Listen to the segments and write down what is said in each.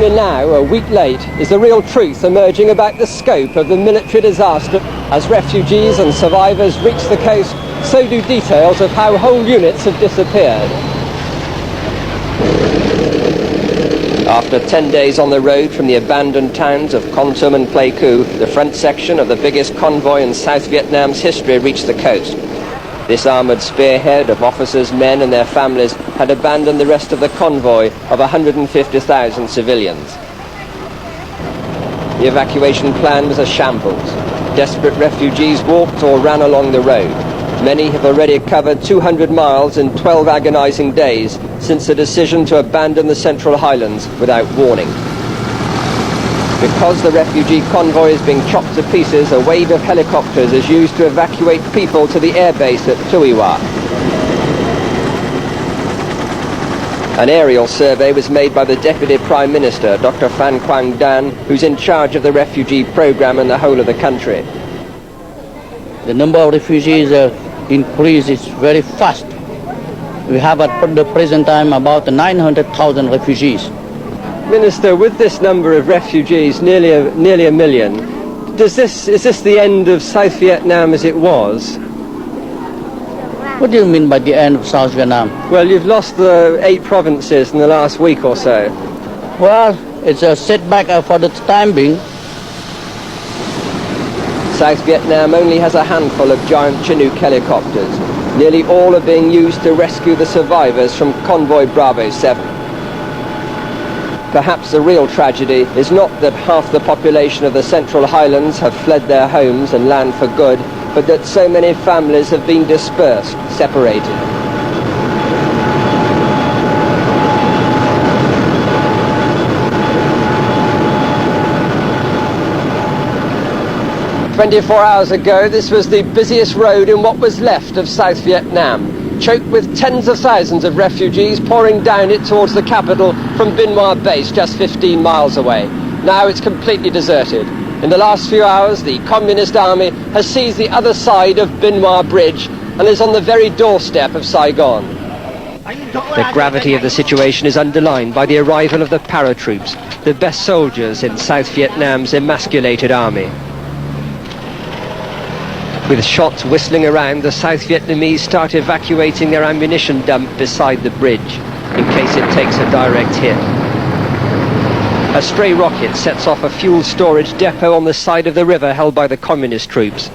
Only now, a week late, is the real truth emerging about the scope of the military disaster. As refugees and survivors reach the coast, so do details of how whole units have disappeared. After 10 days on the road from the abandoned towns of Kon Tum and Pleiku, the front section of the biggest convoy in South Vietnam's history reached the coast. This armoured spearhead of officers, men and their families had abandoned the rest of the convoy of 150,000 civilians. The evacuation plan was a shambles. Desperate refugees walked or ran along the road. Many have already covered 200 miles in 12 agonising days since the decision to abandon the Central Highlands without warning. Because the refugee convoy is being chopped to pieces, a wave of helicopters is used to evacuate people to the airbase at THUA. An aerial survey was made by the Deputy Prime Minister, Dr. Phan Quang Dan, who's in charge of the refugee programme in the whole of the country. The number of refugees increases very fast. We have at the present time about 900,000 refugees. Minister, with this number of refugees, nearly a million, is this the end of South Vietnam as it was? What do you mean by the end of South Vietnam? Well, you've lost the 8 provinces in the last week or so. Well, it's a setback for the time being. South Vietnam only has a handful of giant Chinook helicopters. Nearly all are being used to rescue the survivors from Convoy Bravo 7. Perhaps the real tragedy is not that half the population of the Central Highlands have fled their homes and land for good, but that so many families have been dispersed, separated. "24 hours ago, this was the busiest road in what was left of South Vietnam, choked with tens of thousands of refugees pouring down it towards the capital from Bin Hoa base just 15 miles away. Now it's completely deserted. In the last few hours, the Communist Army has seized the other side of Bin Hoa Bridge and is on the very doorstep of Saigon. The gravity of the situation is underlined by the arrival of the paratroops, the best soldiers in South Vietnam's emasculated army. With shots whistling around, the South Vietnamese start evacuating their ammunition dump beside the bridge, in case it takes a direct hit. A stray rocket sets off a fuel storage depot on the side of the river held by the communist troops.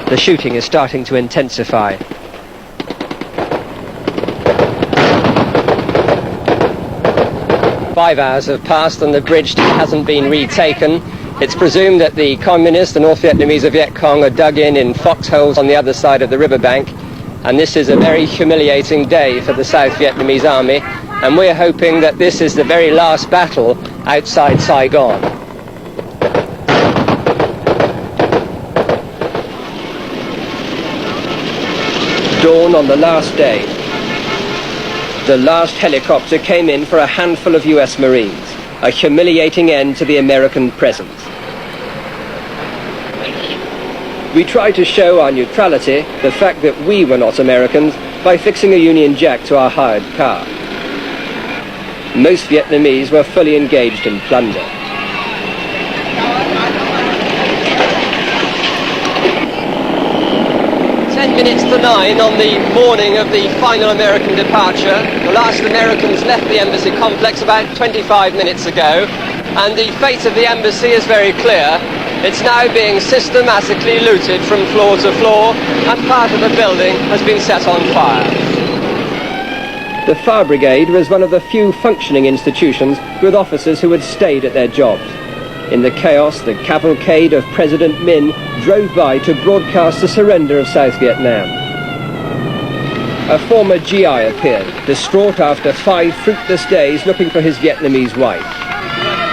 The shooting is starting to intensify. Five hours have passed and the bridge hasn't been retaken. It's presumed that the Communists and North Vietnamese of Viet Cong are dug in foxholes on the other side of the riverbank, and this is a very humiliating day for the South Vietnamese army, and we're hoping that this is the very last battle outside Saigon. Dawn on the last day. The last helicopter came in for a handful of US Marines, a humiliating end to the American presence. We tried to show our neutrality, the fact that we were not Americans, by fixing a Union Jack to our hired car. Most Vietnamese were fully engaged in plunder. Minutes to 9 on the morning of the final American departure. The last Americans left the embassy complex about 25 minutes ago, and the fate of the embassy is very clear. It's now being systematically looted from floor to floor, and part of the building has been set on fire. The Fire Brigade was one of the few functioning institutions with officers who had stayed at their jobs. In the chaos, the cavalcade of President Minh drove by to broadcast the surrender of South Vietnam. A former GI appeared, distraught after 5 fruitless days looking for his Vietnamese wife.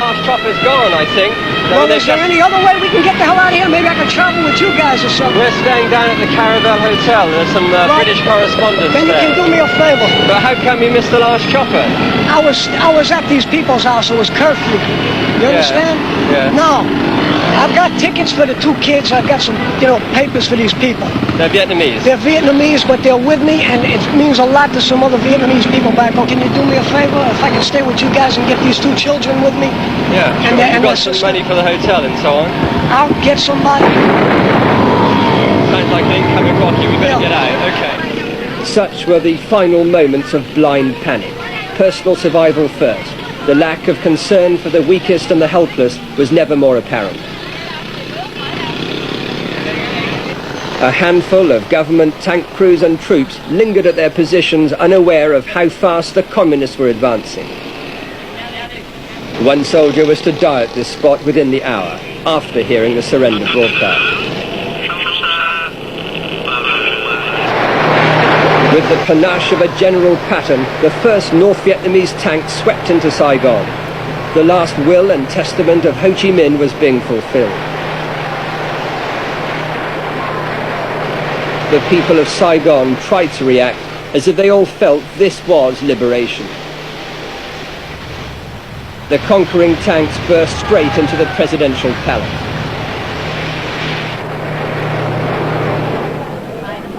Half chopper's gone, I think. Well, is there any other way we can get the hell out of here? Maybe I can travel with you guys or something. We're staying down at the Caravel Hotel. There's some British correspondents Then you there. can do me a favor. But how come you missed the last chopper? I was at these people's house. It was curfew. You understand? Yeah. No. I've got tickets for the 2 kids. I've got some, papers for these people. They're Vietnamese. They're Vietnamese, but they're with me, and it means a lot to some other Vietnamese people back home. Can you do me a favor? If I can stay with you guys and get these 2 children with me? Yeah, And sure. and You've got some money for the hotel and so on. I'll get somebody. Sounds like an incoming rocket. We better get out. Okay. Such were the final moments of blind panic. Personal survival first. The lack of concern for the weakest and the helpless was never more apparent. A handful of government tank crews and troops lingered at their positions, unaware of how fast the communists were advancing. One soldier was to die at this spot within the hour, after hearing the surrender broadcast. With the panache of a General Patton, the first North Vietnamese tank swept into Saigon. The last will and testament of Ho Chi Minh was being fulfilled. The people of Saigon tried to react as if they all felt this was liberation. The conquering tanks burst straight into the presidential palace.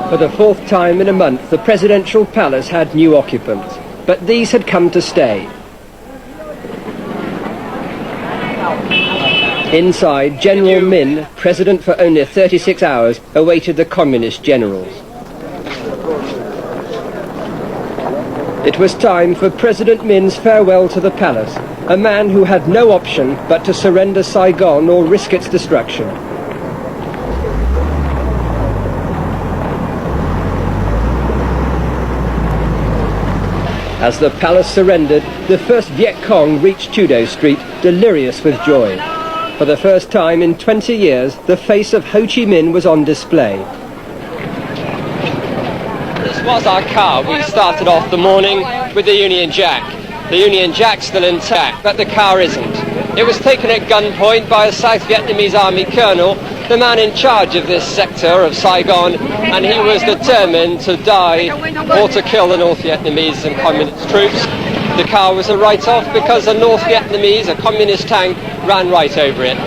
For the 4th time in a month, the presidential palace had new occupants, but these had come to stay. Inside, General Minh, president for only 36 hours, awaited the communist generals. It was time for President Minh's farewell to the palace, a man who had no option but to surrender Saigon or risk its destruction. As the palace surrendered, the first Viet Cong reached Trudeau Street, delirious with joy. For the first time in 20 years, the face of Ho Chi Minh was on display. This was our car. We started off the morning with the Union Jack. The Union Jack's still intact, but the car isn't. It was taken at gunpoint by a South Vietnamese army colonel, the man in charge of this sector of Saigon, and he was determined to die or to kill the North Vietnamese and communist troops. The car was a write-off because a North Vietnamese, a communist tank, ran right over it.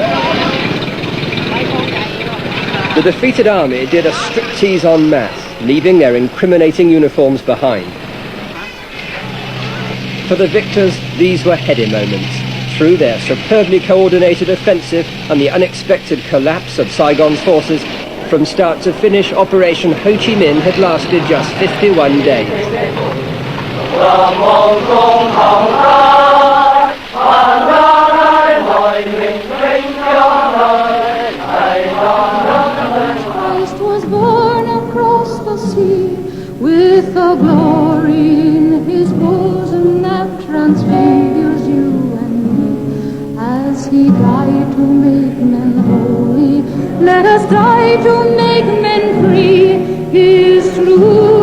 The defeated army did a striptease en masse, leaving their incriminating uniforms behind. For the victors, these were heady moments. Through their superbly coordinated offensive and the unexpected collapse of Saigon's forces, from start to finish, Operation Ho Chi Minh had lasted just 51 days. Christ was born across the sea with a glory in his bosom that transfigures you and me. As he died to make men holy, let us die to make men free. His true